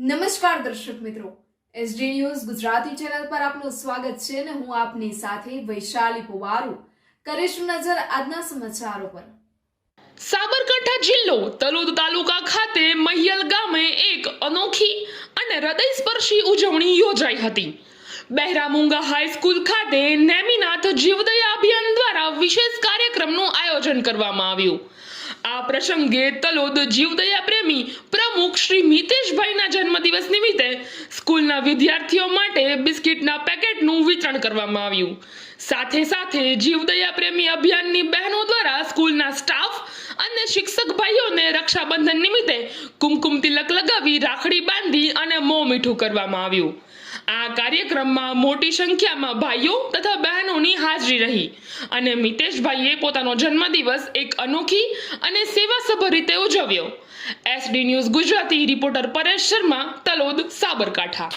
નમસ્કાર દર્શક મિત્રો, એસડી ન્યૂઝ ગુજરાતી ચેનલ પર આપનું સ્વાગત છે અને હું આપની સાથે વૈશાલી પુવારુ કરીશું નજર આજના સમાચારો પર। સાબરકાંઠા જિલ્લો તલોદ તાલુકા ખાતે મહિયલ ગામે એક અનોખી અને હૃદયસ્પર્શી ઉજવણી યોજાઈ હતી। બહેરામુંગા હાઈસ્કૂલ ખાતે નેમિનાથ જીવદયા અભિયાન દ્વારા વિશેષ કાર્યક્રમનું આયોજન કરવામાં આવ્યું। આ પ્રસંગે તલોદ જીવદયા પ્રેમી પ્રમુખ શ્રી મિતેશભાઈના જન્મદિવસ નિમિત્તે સ્કૂલના વિદ્યાર્થીઓ માટે બિસ્કિટના પેકેટનું વિતરણ કરવામાં આવ્યું। સાથે સાથે જીવદયા પ્રેમી અભિયાનની બહેનો દ્વારા સ્કૂલના સ્ટાફ અને શિક્ષક ભાઈઓને રક્ષાબંધન નિમિત્તે કુમકુમ તિલક લગાવી રાખડી બાંધી અને મોં મીઠું કરવામાં આવ્યું। આ કાર્યક્રમમાં મોટી સંખ્યામાં ભાઈઓ તથા બહેનોની હાજરી રહી અને મિતેશભાઈએ પોતાનો જન્મદિવસ એક અનોખી અને સેવાસભર રીતે ઉજવ્યો। SD news Gujarati reporter Paresh Sharma, Talod, Sabarkantha.